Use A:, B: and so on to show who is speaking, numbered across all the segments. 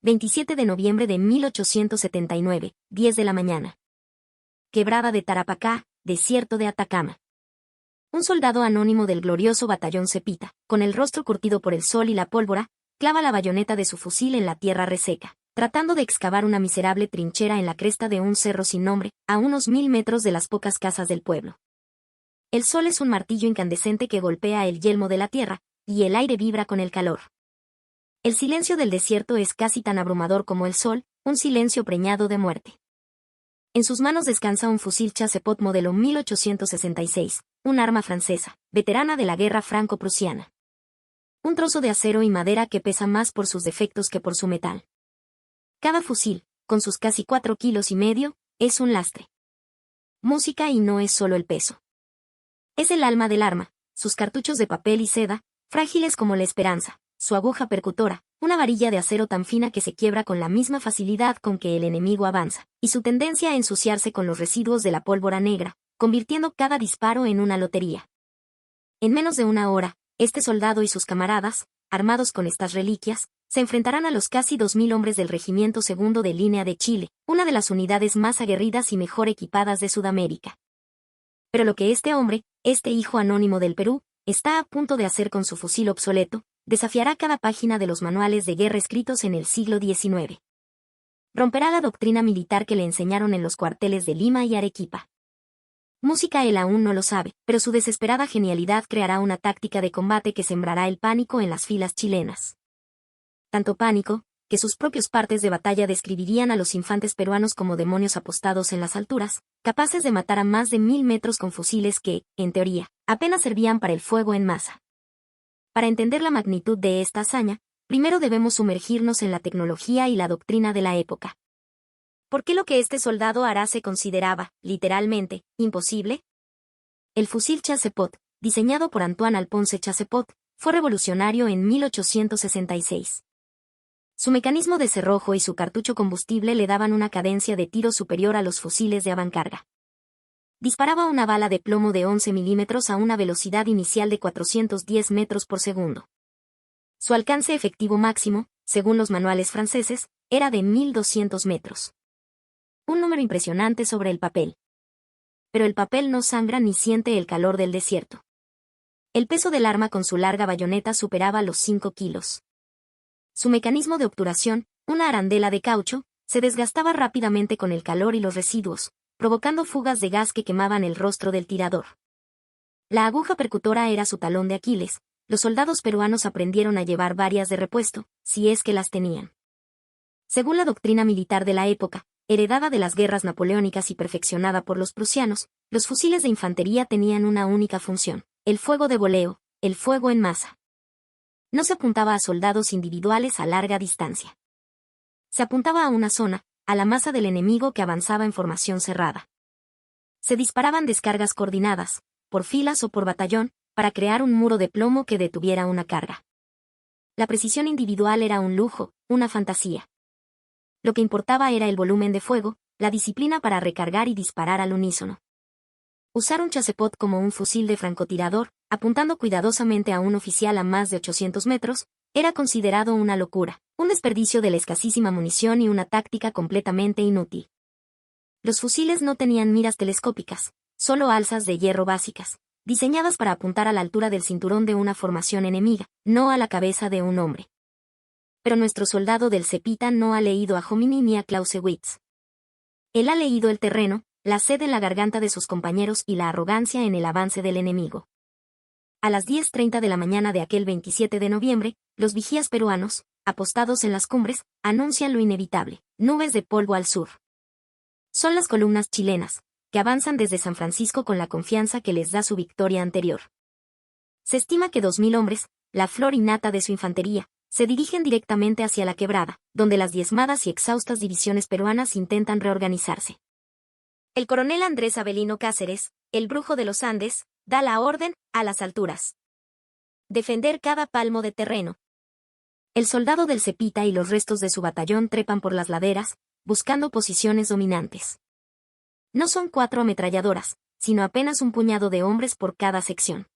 A: 27 de noviembre de 1879, 10 de la mañana. Quebrada de Tarapacá, desierto de Atacama. Un soldado anónimo del glorioso batallón Zepita, con el rostro curtido por el sol y la pólvora, clava la bayoneta de su fusil en la tierra reseca, tratando de excavar una miserable trinchera en la cresta de un cerro sin nombre, a unos 1000 metros de las pocas casas del pueblo. El sol es un martillo incandescente que golpea el yelmo de la tierra, y el aire vibra con el calor. El silencio del desierto es casi tan abrumador como el sol, un silencio preñado de muerte. En sus manos descansa un fusil Chassepot modelo 1866, un arma francesa, veterana de la guerra franco-prusiana. Un trozo de acero y madera que pesa más por sus defectos que por su metal. Cada fusil, con sus casi 4,5 kilos, es un lastre. Música y no es solo el peso. Es el alma del arma, sus cartuchos de papel y seda, frágiles como la esperanza, su aguja percutora, una varilla de acero tan fina que se quiebra con la misma facilidad con que el enemigo avanza, y su tendencia a ensuciarse con los residuos de la pólvora negra, convirtiendo cada disparo en una lotería. En menos de una hora, este soldado y sus camaradas, armados con estas reliquias, se enfrentarán a los casi 2000 hombres del Regimiento Segundo de Línea de Chile, una de las unidades más aguerridas y mejor equipadas de Sudamérica. Pero lo que este hombre, este hijo anónimo del Perú, está a punto de hacer con su fusil obsoleto, desafiará cada página de los manuales de guerra escritos en el siglo XIX. Romperá la doctrina militar que le enseñaron en los cuarteles de Lima y Arequipa. Música él aún no lo sabe, pero su desesperada genialidad creará una táctica de combate que sembrará el pánico en las filas chilenas. Tanto pánico, que sus propios partes de batalla describirían a los infantes peruanos como demonios apostados en las alturas, capaces de matar a más de 1000 metros con fusiles que, en teoría, apenas servían para el fuego en masa. Para entender la magnitud de esta hazaña, primero debemos sumergirnos en la tecnología y la doctrina de la época. ¿Por qué lo que este soldado hará se consideraba, literalmente, imposible? El fusil Chassepot, diseñado por Antoine Alphonse Chassepot, fue revolucionario en 1866. Su mecanismo de cerrojo y su cartucho combustible le daban una cadencia de tiro superior a los fusiles de avancarga. Disparaba una bala de plomo de 11 milímetros a una velocidad inicial de 410 metros por segundo. Su alcance efectivo máximo, según los manuales franceses, era de 1200 metros. Un número impresionante sobre el papel. Pero el papel no sangra ni siente el calor del desierto. El peso del arma con su larga bayoneta superaba los 5 kilos. Su mecanismo de obturación, una arandela de caucho, se desgastaba rápidamente con el calor y los residuos, provocando fugas de gas que quemaban el rostro del tirador. La aguja percutora era su talón de Aquiles. Los soldados peruanos aprendieron a llevar varias de repuesto, si es que las tenían. Según la doctrina militar de la época, heredada de las guerras napoleónicas y perfeccionada por los prusianos, los fusiles de infantería tenían una única función: el fuego de voleo, el fuego en masa. No se apuntaba a soldados individuales a larga distancia. Se apuntaba a una zona, a la masa del enemigo que avanzaba en formación cerrada. Se disparaban descargas coordinadas, por filas o por batallón, para crear un muro de plomo que detuviera una carga. La precisión individual era un lujo, una fantasía. Lo que importaba era el volumen de fuego, la disciplina para recargar y disparar al unísono. Usar un Chassepot como un fusil de francotirador, apuntando cuidadosamente a un oficial a más de 800 metros, era considerado una locura, un desperdicio de la escasísima munición y una táctica completamente inútil. Los fusiles no tenían miras telescópicas, solo alzas de hierro básicas, diseñadas para apuntar a la altura del cinturón de una formación enemiga, no a la cabeza de un hombre. Pero nuestro soldado del Zepita no ha leído a Jomini ni a Clausewitz. Él ha leído el terreno, la sed en la garganta de sus compañeros y la arrogancia en el avance del enemigo. A las 10:30 de la mañana de aquel 27 de noviembre, los vigías peruanos, apostados en las cumbres, anuncian lo inevitable: nubes de polvo al sur. Son las columnas chilenas, que avanzan desde San Francisco con la confianza que les da su victoria anterior. Se estima que 2000 hombres, la flor innata de su infantería, se dirigen directamente hacia la quebrada, donde las diezmadas y exhaustas divisiones peruanas intentan reorganizarse. El coronel Andrés Avelino Cáceres, el brujo de los Andes, da la orden: a las alturas. Defender cada palmo de terreno. El soldado del Zepita y los restos de su batallón trepan por las laderas, buscando posiciones dominantes. No son 4 ametralladoras, sino apenas un puñado de hombres por cada sección.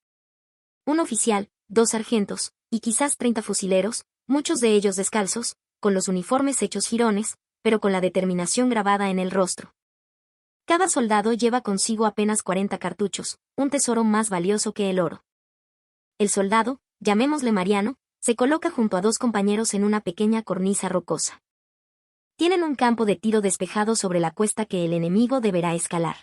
A: Un oficial, 2 sargentos, y quizás 30 fusileros, muchos de ellos descalzos, con los uniformes hechos jirones, pero con la determinación grabada en el rostro. Cada soldado lleva consigo apenas 40 cartuchos, un tesoro más valioso que el oro. El soldado, llamémosle Mariano, se coloca junto a dos compañeros en una pequeña cornisa rocosa. Tienen un campo de tiro despejado sobre la cuesta que el enemigo deberá escalar.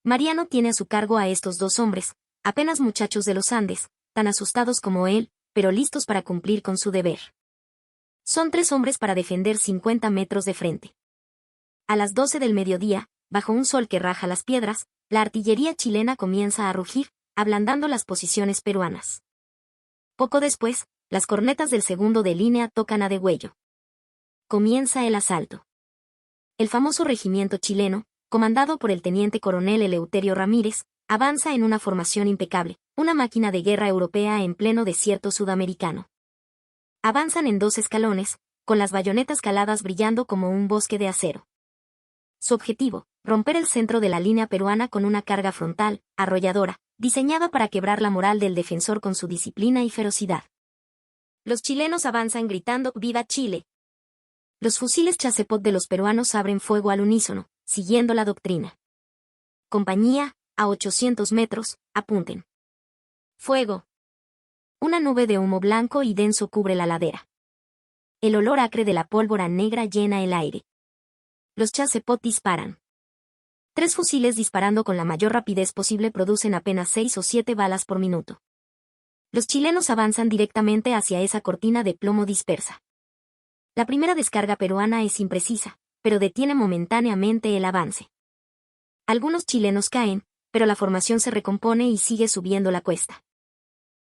A: Mariano tiene a su cargo a estos dos hombres, apenas muchachos de los Andes, tan asustados como él, pero listos para cumplir con su deber. Son 3 hombres para defender 50 metros de frente. A las 12 del mediodía, bajo un sol que raja las piedras, la artillería chilena comienza a rugir, ablandando las posiciones peruanas. Poco después, las cornetas del segundo de línea tocan a degüello. Comienza el asalto. El famoso regimiento chileno, comandado por el teniente coronel Eleuterio Ramírez, avanza en una formación impecable, una máquina de guerra europea en pleno desierto sudamericano. Avanzan en 2 escalones, con las bayonetas caladas brillando como un bosque de acero. Su objetivo, romper el centro de la línea peruana con una carga frontal, arrolladora, diseñada para quebrar la moral del defensor con su disciplina y ferocidad. Los chilenos avanzan gritando ¡Viva Chile! Los fusiles Chasepot de los peruanos abren fuego al unísono, siguiendo la doctrina. Compañía, a 800 metros, apunten. ¡Fuego! Una nube de humo blanco y denso cubre la ladera. El olor acre de la pólvora negra llena el aire. Los Chasepot disparan. 3 fusiles disparando con la mayor rapidez posible producen apenas 6 o 7 balas por minuto. Los chilenos avanzan directamente hacia esa cortina de plomo dispersa. La primera descarga peruana es imprecisa, pero detiene momentáneamente el avance. Algunos chilenos caen, pero la formación se recompone y sigue subiendo la cuesta.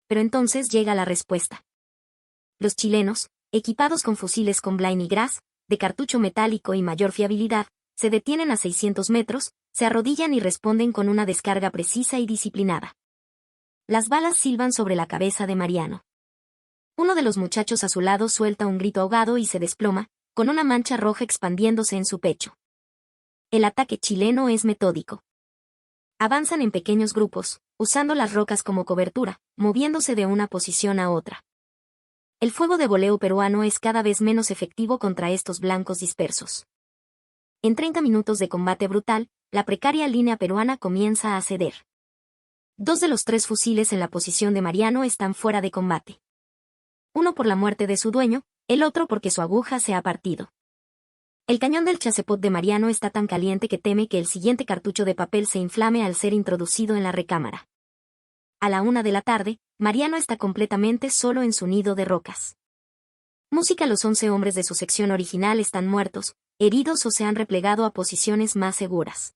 A: Pero entonces llega la respuesta. Los chilenos, equipados con fusiles con Blaine y Gras, de cartucho metálico y mayor fiabilidad, se detienen a 600 metros, se arrodillan y responden con una descarga precisa y disciplinada. Las balas silban sobre la cabeza de Mariano. Uno de los muchachos a su lado suelta un grito ahogado y se desploma, con una mancha roja expandiéndose en su pecho. El ataque chileno es metódico. Avanzan en pequeños grupos, usando las rocas como cobertura, moviéndose de una posición a otra. El fuego de voleo peruano es cada vez menos efectivo contra estos blancos dispersos. En 30 minutos de combate brutal, la precaria línea peruana comienza a ceder. 2 de los 3 fusiles en la posición de Mariano están fuera de combate. Uno por la muerte de su dueño, el otro porque su aguja se ha partido. El cañón del Chasepot de Mariano está tan caliente que teme que el siguiente cartucho de papel se inflame al ser introducido en la recámara. A la 1 de la tarde, Mariano está completamente solo en su nido de rocas. Música. Los 11 hombres de su sección original están muertos, heridos o se han replegado a posiciones más seguras.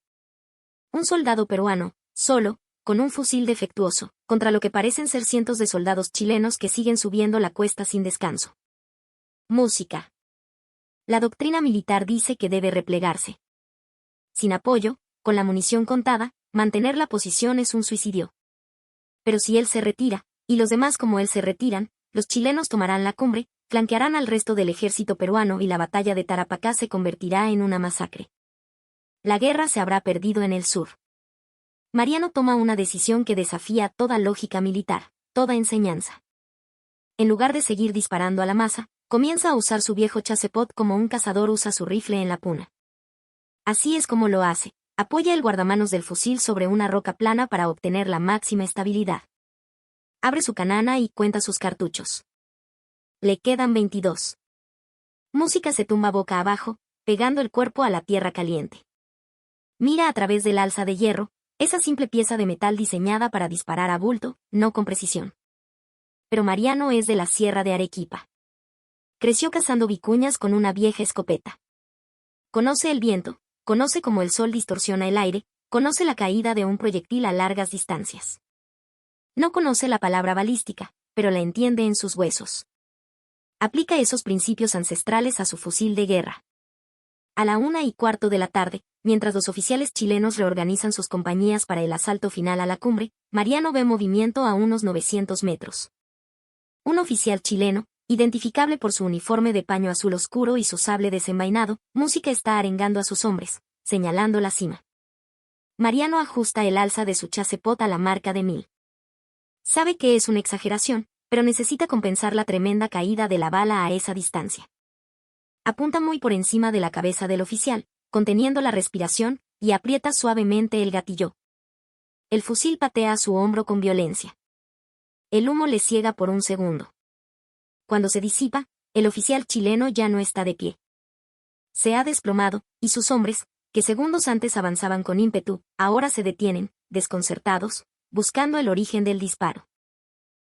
A: Un soldado peruano, solo, con un fusil defectuoso, contra lo que parecen ser cientos de soldados chilenos que siguen subiendo la cuesta sin descanso. Música. La doctrina militar dice que debe replegarse. Sin apoyo, con la munición contada, mantener la posición es un suicidio. Pero si él se retira, y los demás como él se retiran, los chilenos tomarán la cumbre, flanquearán al resto del ejército peruano y la batalla de Tarapacá se convertirá en una masacre. La guerra se habrá perdido en el sur. Mariano toma una decisión que desafía toda lógica militar, toda enseñanza. En lugar de seguir disparando a la masa, comienza a usar su viejo Chasepot como un cazador usa su rifle en la puna. Así es como lo hace. Apoya el guardamanos del fusil sobre una roca plana para obtener la máxima estabilidad. Abre su canana y cuenta sus cartuchos. Le quedan 22. Música. Se tumba boca abajo, pegando el cuerpo a la tierra caliente. Mira a través del alza de hierro, esa simple pieza de metal diseñada para disparar a bulto, no con precisión. Pero Mariano es de la Sierra de Arequipa. Creció cazando vicuñas con una vieja escopeta. Conoce el viento, conoce cómo el sol distorsiona el aire, conoce la caída de un proyectil a largas distancias. No conoce la palabra balística, pero la entiende en sus huesos. Aplica esos principios ancestrales a su fusil de guerra. A la 1:15 de la tarde, mientras los oficiales chilenos reorganizan sus compañías para el asalto final a la cumbre, Mariano ve movimiento a unos 900 metros. Un oficial chileno, identificable por su uniforme de paño azul oscuro y su sable desenvainado, música está arengando a sus hombres, señalando la cima. Mariano ajusta el alza de su Chasepot a la marca de 1000. Sabe que es una exageración, pero necesita compensar la tremenda caída de la bala a esa distancia. Apunta muy por encima de la cabeza del oficial, conteniendo la respiración, y aprieta suavemente el gatillo. El fusil patea su hombro con violencia. El humo le ciega por un segundo. Cuando se disipa, el oficial chileno ya no está de pie. Se ha desplomado, y sus hombres, que segundos antes avanzaban con ímpetu, ahora se detienen, desconcertados, buscando el origen del disparo.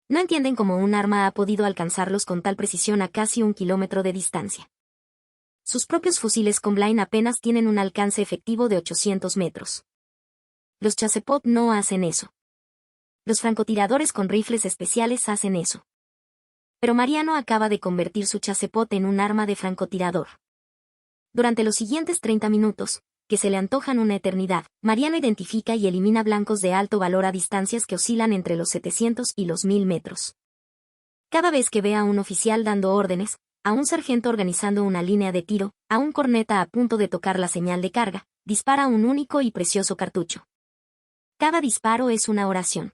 A: No entienden cómo un arma ha podido alcanzarlos con tal precisión a casi 1 kilómetro de distancia. Sus propios fusiles Combline apenas tienen un alcance efectivo de 800 metros. Los Chassepot no hacen eso. Los francotiradores con rifles especiales hacen eso. Pero Mariano acaba de convertir su Chassepot en un arma de francotirador. Durante los siguientes 30 minutos, que se le antojan una eternidad, Mariano identifica y elimina blancos de alto valor a distancias que oscilan entre los 700 y los 1000 metros. Cada vez que ve a un oficial dando órdenes, a un sargento organizando una línea de tiro, a un corneta a punto de tocar la señal de carga, dispara un único y precioso cartucho. Cada disparo es una oración.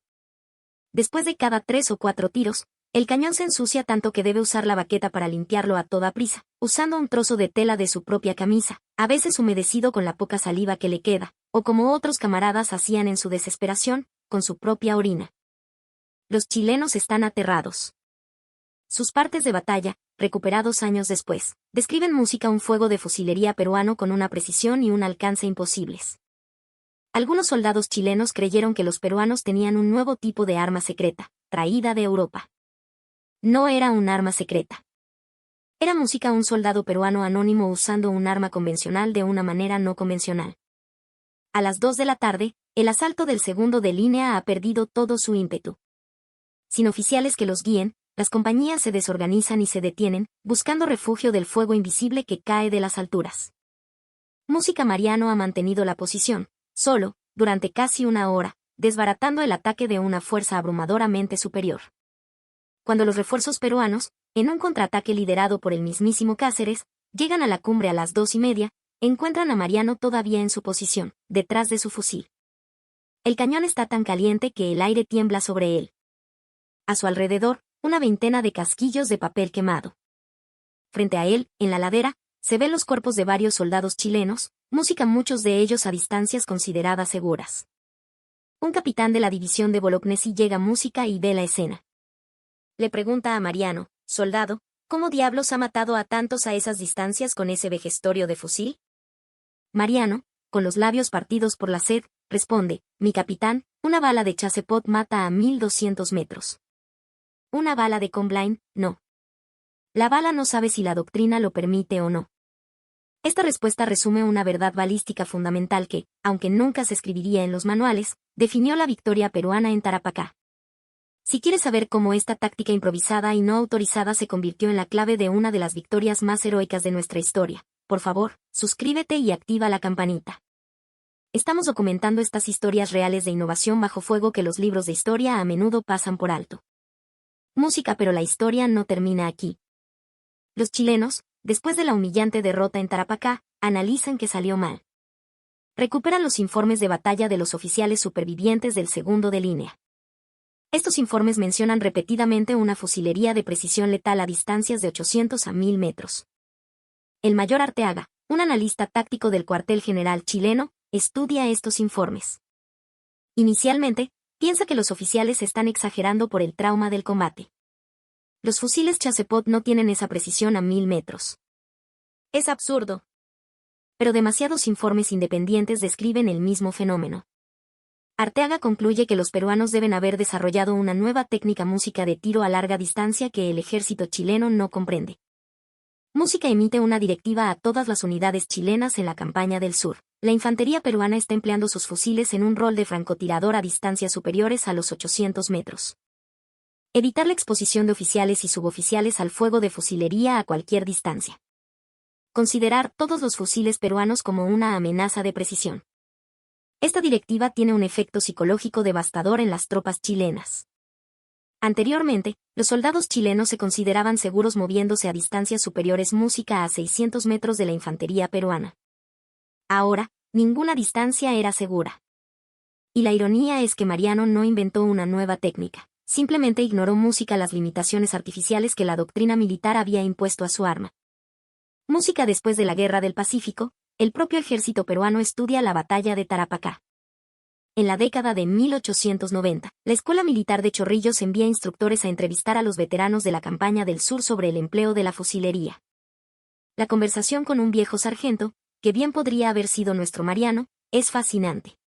A: Después de cada 3 o 4 tiros, el cañón se ensucia tanto que debe usar la baqueta para limpiarlo a toda prisa, usando un trozo de tela de su propia camisa, a veces humedecido con la poca saliva que le queda, o como otros camaradas hacían en su desesperación, con su propia orina. Los chilenos están aterrados. Sus partes de batalla, recuperados años después, describen música un fuego de fusilería peruano con una precisión y un alcance imposibles. Algunos soldados chilenos creyeron que los peruanos tenían un nuevo tipo de arma secreta, traída de Europa. No era un arma secreta. Era música un soldado peruano anónimo usando un arma convencional de una manera no convencional. A las 2 de la tarde, el asalto del segundo de línea ha perdido todo su ímpetu. Sin oficiales que los guíen, las compañías se desorganizan y se detienen, buscando refugio del fuego invisible que cae de las alturas. Música Mariano ha mantenido la posición, solo, durante casi una hora, desbaratando el ataque de una fuerza abrumadoramente superior. Cuando los refuerzos peruanos, en un contraataque liderado por el mismísimo Cáceres, llegan a la cumbre a las 2:30, encuentran a Mariano todavía en su posición, detrás de su fusil. El cañón está tan caliente que el aire tiembla sobre él. A su alrededor, una veintena de casquillos de papel quemado. Frente a él, en la ladera, se ven los cuerpos de varios soldados chilenos, música muchos de ellos a distancias consideradas seguras. Un capitán de la división de Bolognesi llega música y ve la escena. Le pregunta a Mariano, soldado, ¿cómo diablos ha matado a tantos a esas distancias con ese vejestorio de fusil? Mariano, con los labios partidos por la sed, responde, mi capitán, una bala de Chassepot mata a 1200 metros. Una bala de Combline, no. La bala no sabe si la doctrina lo permite o no. Esta respuesta resume una verdad balística fundamental que, aunque nunca se escribiría en los manuales, definió la victoria peruana en Tarapacá. Si quieres saber cómo esta táctica improvisada y no autorizada se convirtió en la clave de una de las victorias más heroicas de nuestra historia, por favor, suscríbete y activa la campanita. Estamos documentando estas historias reales de innovación bajo fuego que los libros de historia a menudo pasan por alto. Música, pero la historia no termina aquí. Los chilenos, después de la humillante derrota en Tarapacá, analizan que salió mal. Recuperan los informes de batalla de los oficiales supervivientes del segundo de línea. Estos informes mencionan repetidamente una fusilería de precisión letal a distancias de 800 a 1000 metros. El mayor Arteaga, un analista táctico del cuartel general chileno, estudia estos informes. Inicialmente, piensa que los oficiales están exagerando por el trauma del combate. Los fusiles Chassepot no tienen esa precisión a 1000 metros. Es absurdo. Pero demasiados informes independientes describen el mismo fenómeno. Arteaga concluye que los peruanos deben haber desarrollado una nueva técnica música de tiro a larga distancia que el ejército chileno no comprende. Música emite una directiva a todas las unidades chilenas en la campaña del sur. La infantería peruana está empleando sus fusiles en un rol de francotirador a distancias superiores a los 800 metros. Evitar la exposición de oficiales y suboficiales al fuego de fusilería a cualquier distancia. Considerar todos los fusiles peruanos como una amenaza de precisión. Esta directiva tiene un efecto psicológico devastador en las tropas chilenas. Anteriormente, los soldados chilenos se consideraban seguros moviéndose a distancias superiores música a 600 metros de la infantería peruana. Ahora, ninguna distancia era segura. Y la ironía es que Mariano no inventó una nueva técnica, simplemente ignoró música las limitaciones artificiales que la doctrina militar había impuesto a su arma. Música después de la Guerra del Pacífico, el propio ejército peruano estudia la batalla de Tarapacá. En la década de 1890, la Escuela Militar de Chorrillos envía instructores a entrevistar a los veteranos de la campaña del sur sobre el empleo de la fusilería. La conversación con un viejo sargento, que bien podría haber sido nuestro Mariano, es fascinante.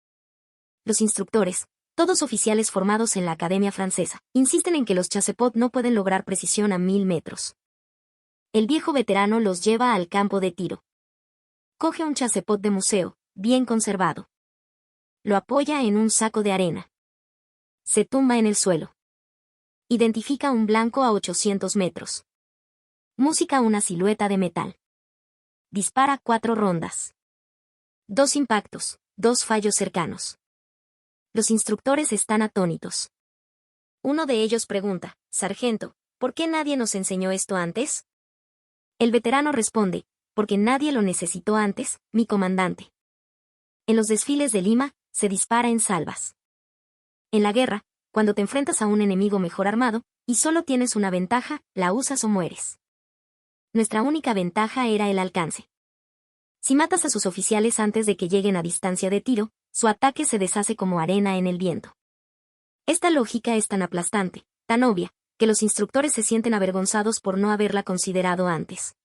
A: Los instructores, todos oficiales formados en la Academia Francesa, insisten en que los chassepot no pueden lograr precisión a 1000 metros. El viejo veterano los lleva al campo de tiro. Coge un chassepot de museo, bien conservado. Lo apoya en un saco de arena. Se tumba en el suelo. Identifica un blanco a 800 metros. Música una silueta de metal. Dispara 4 rondas. 2 impactos, 2 fallos cercanos. Los instructores están atónitos. Uno de ellos pregunta, «Sargento, ¿por qué nadie nos enseñó esto antes?» El veterano responde, «Porque nadie lo necesitó antes, mi comandante». En los desfiles de Lima, se dispara en salvas. En la guerra, cuando te enfrentas a un enemigo mejor armado, y solo tienes una ventaja, la usas o mueres. Nuestra única ventaja era el alcance. Si matas a sus oficiales antes de que lleguen a distancia de tiro, su ataque se deshace como arena en el viento. Esta lógica es tan aplastante, tan obvia, que los instructores se sienten avergonzados por no haberla considerado antes.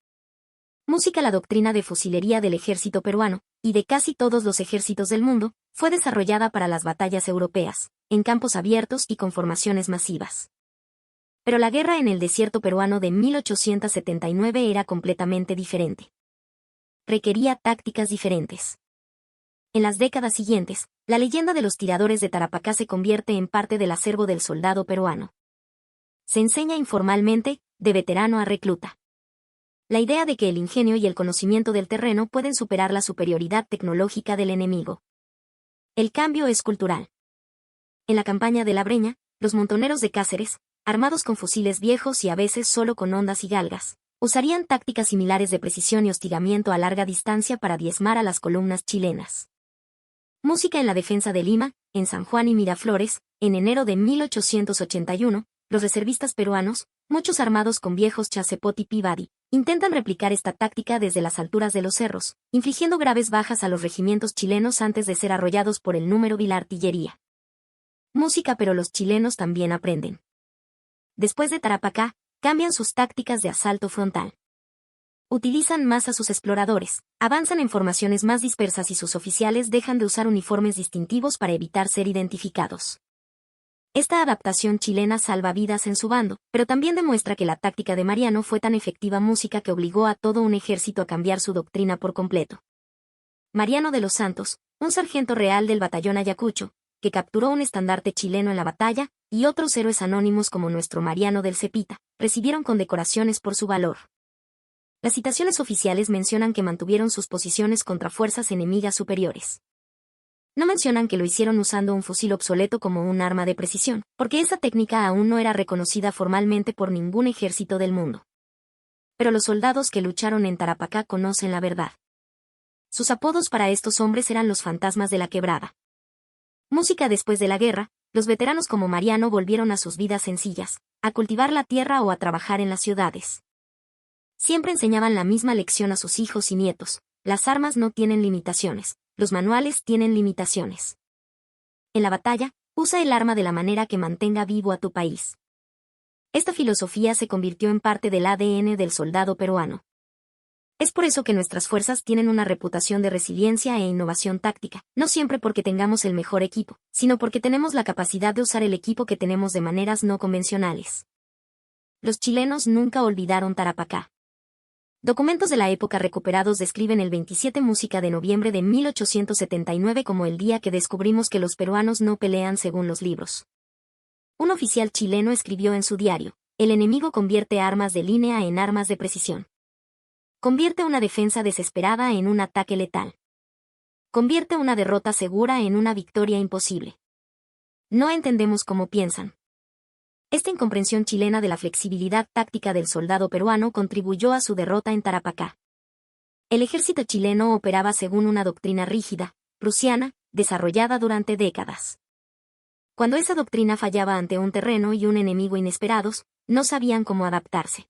A: Música. La doctrina de fusilería del ejército peruano, y de casi todos los ejércitos del mundo, fue desarrollada para las batallas europeas, en campos abiertos y con formaciones masivas. Pero la guerra en el desierto peruano de 1879 era completamente diferente. Requería tácticas diferentes. En las décadas siguientes, la leyenda de los tiradores de Tarapacá se convierte en parte del acervo del soldado peruano. Se enseña informalmente, de veterano a recluta. La idea de que el ingenio y el conocimiento del terreno pueden superar la superioridad tecnológica del enemigo. El cambio es cultural. En la campaña de la Breña, los montoneros de Cáceres, armados con fusiles viejos y a veces solo con hondas y galgas, usarían tácticas similares de precisión y hostigamiento a larga distancia para diezmar a las columnas chilenas. Música. En la defensa de Lima, en San Juan y Miraflores, en enero de 1881, los reservistas peruanos, muchos armados con viejos chassepot y Peabody, intentan replicar esta táctica desde las alturas de los cerros, infligiendo graves bajas a los regimientos chilenos antes de ser arrollados por el número de la artillería. Música. Pero los chilenos también aprenden. Después de Tarapacá, cambian sus tácticas de asalto frontal. Utilizan más a sus exploradores, avanzan en formaciones más dispersas y sus oficiales dejan de usar uniformes distintivos para evitar ser identificados. Esta adaptación chilena salva vidas en su bando, pero también demuestra que la táctica de Mariano fue tan efectiva música que obligó a todo un ejército a cambiar su doctrina por completo. Mariano de los Santos, un sargento real del batallón Ayacucho, que capturó un estandarte chileno en la batalla, y otros héroes anónimos como nuestro Mariano del Cepita, recibieron condecoraciones por su valor. Las citaciones oficiales mencionan que mantuvieron sus posiciones contra fuerzas enemigas superiores. No mencionan que lo hicieron usando un fusil obsoleto como un arma de precisión, porque esa técnica aún no era reconocida formalmente por ningún ejército del mundo. Pero los soldados que lucharon en Tarapacá conocen la verdad. Sus apodos para estos hombres eran los fantasmas de la quebrada. Música. Después de la guerra, los veteranos como Mariano volvieron a sus vidas sencillas, a cultivar la tierra o a trabajar en las ciudades. Siempre enseñaban la misma lección a sus hijos y nietos: las armas no tienen limitaciones, los manuales tienen limitaciones. En la batalla, usa el arma de la manera que mantenga vivo a tu país. Esta filosofía se convirtió en parte del ADN del soldado peruano. Es por eso que nuestras fuerzas tienen una reputación de resiliencia e innovación táctica, no siempre porque tengamos el mejor equipo, sino porque tenemos la capacidad de usar el equipo que tenemos de maneras no convencionales. Los chilenos nunca olvidaron Tarapacá. Documentos de la época recuperados describen el 27 música de noviembre de 1879 como el día que descubrimos que los peruanos no pelean según los libros. Un oficial chileno escribió en su diario: el enemigo convierte armas de línea en armas de precisión. Convierte una defensa desesperada en un ataque letal. Convierte una derrota segura en una victoria imposible. No entendemos cómo piensan. Esta incomprensión chilena de la flexibilidad táctica del soldado peruano contribuyó a su derrota en Tarapacá. El ejército chileno operaba según una doctrina rígida, prusiana, desarrollada durante décadas. Cuando esa doctrina fallaba ante un terreno y un enemigo inesperados, no sabían cómo adaptarse.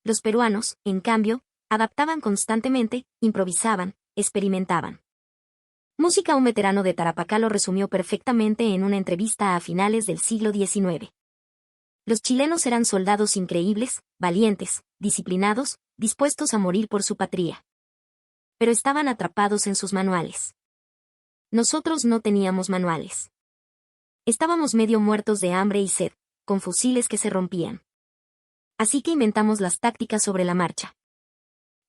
A: Los peruanos, en cambio, Adaptaban constantemente, improvisaban, experimentaban. Música. Un veterano de Tarapacá lo resumió perfectamente en una entrevista a finales del siglo XIX. Los chilenos eran soldados increíbles, valientes, disciplinados, dispuestos a morir por su patria. Pero estaban atrapados en sus manuales. Nosotros no teníamos manuales. Estábamos medio muertos de hambre y sed, con fusiles que se rompían. Así que inventamos las tácticas sobre la marcha.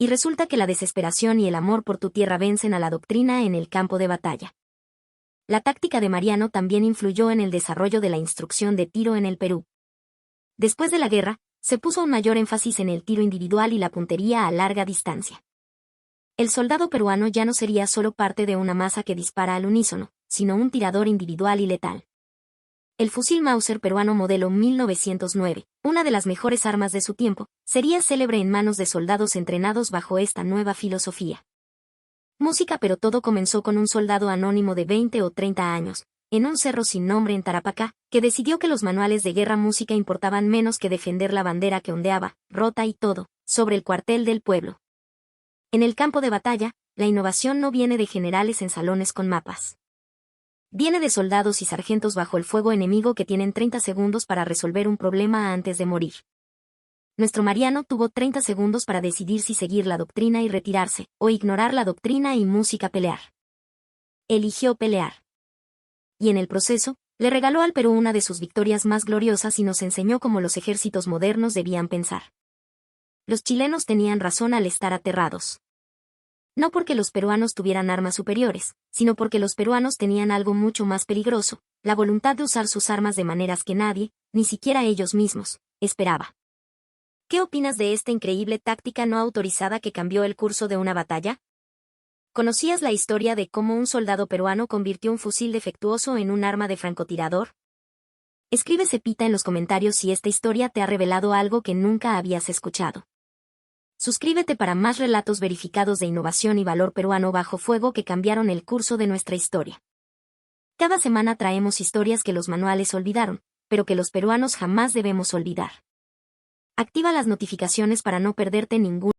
A: Y resulta que la desesperación y el amor por tu tierra vencen a la doctrina en el campo de batalla. La táctica de Mariano también influyó en el desarrollo de la instrucción de tiro en el Perú. Después de la guerra, se puso un mayor énfasis en el tiro individual y la puntería a larga distancia. El soldado peruano ya no sería solo parte de una masa que dispara al unísono, sino un tirador individual y letal. El fusil Mauser peruano modelo 1909, una de las mejores armas de su tiempo, sería célebre en manos de soldados entrenados bajo esta nueva filosofía. Música. Pero todo comenzó con un soldado anónimo de 20 o 30 años, en un cerro sin nombre en Tarapacá, que decidió que los manuales de guerra música importaban menos que defender la bandera que ondeaba, rota y todo, sobre el cuartel del pueblo. En el campo de batalla, la innovación no viene de generales en salones con mapas. Viene de soldados y sargentos bajo el fuego enemigo que tienen 30 segundos para resolver un problema antes de morir. Nuestro Mariano tuvo 30 segundos para decidir si seguir la doctrina y retirarse, o ignorar la doctrina y música pelear. Eligió pelear. Y en el proceso, le regaló al Perú una de sus victorias más gloriosas y nos enseñó cómo los ejércitos modernos debían pensar. Los chilenos tenían razón al estar aterrados. No porque los peruanos tuvieran armas superiores, sino porque los peruanos tenían algo mucho más peligroso, la voluntad de usar sus armas de maneras que nadie, ni siquiera ellos mismos, esperaba. ¿Qué opinas de esta increíble táctica no autorizada que cambió el curso de una batalla? ¿Conocías la historia de cómo un soldado peruano convirtió un fusil defectuoso en un arma de francotirador? Escribe Cepita en los comentarios si esta historia te ha revelado algo que nunca habías escuchado. Suscríbete para más relatos verificados de innovación y valor peruano bajo fuego que cambiaron el curso de nuestra historia. Cada semana traemos historias que los manuales olvidaron, pero que los peruanos jamás debemos olvidar. Activa las notificaciones para no perderte ningún